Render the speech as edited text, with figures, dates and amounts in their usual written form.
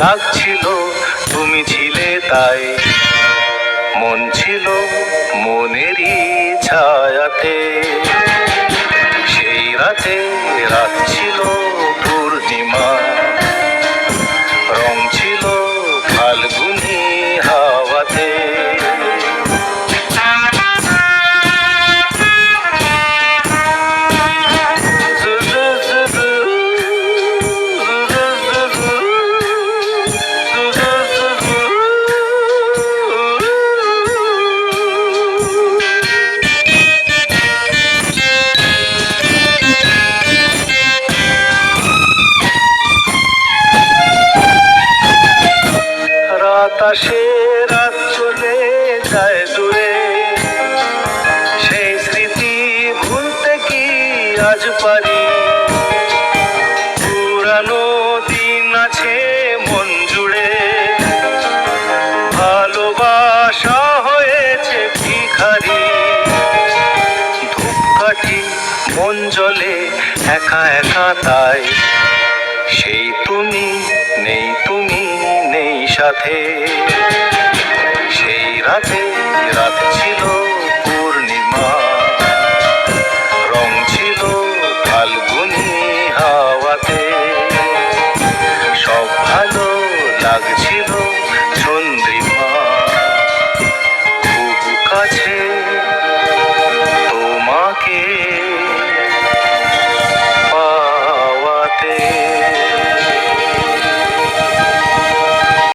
লাগছিল তুমি ছিলে তাই, মন ছিল মনেরই ছায়াতে। সেই রাতে রাত ছিল পূর্ণিমা, রং ছিল ফাল্গুনি হাওয়াতে। বাতাসে রাত চলে যায় দূরে, সেই স্মৃতি ভুলতে কি আজ পারি? পুরানো দিন আছে মন জুড়ে, ভালোবাসা হয়েছে ভিখারি। ধূপকাঠি মন জ্বলে একা একা তাই, সেই তুমি নেই, তুমি নেই সাথে। সেই রাতে রাত ছিল পূর্ণিমা, রং ছিল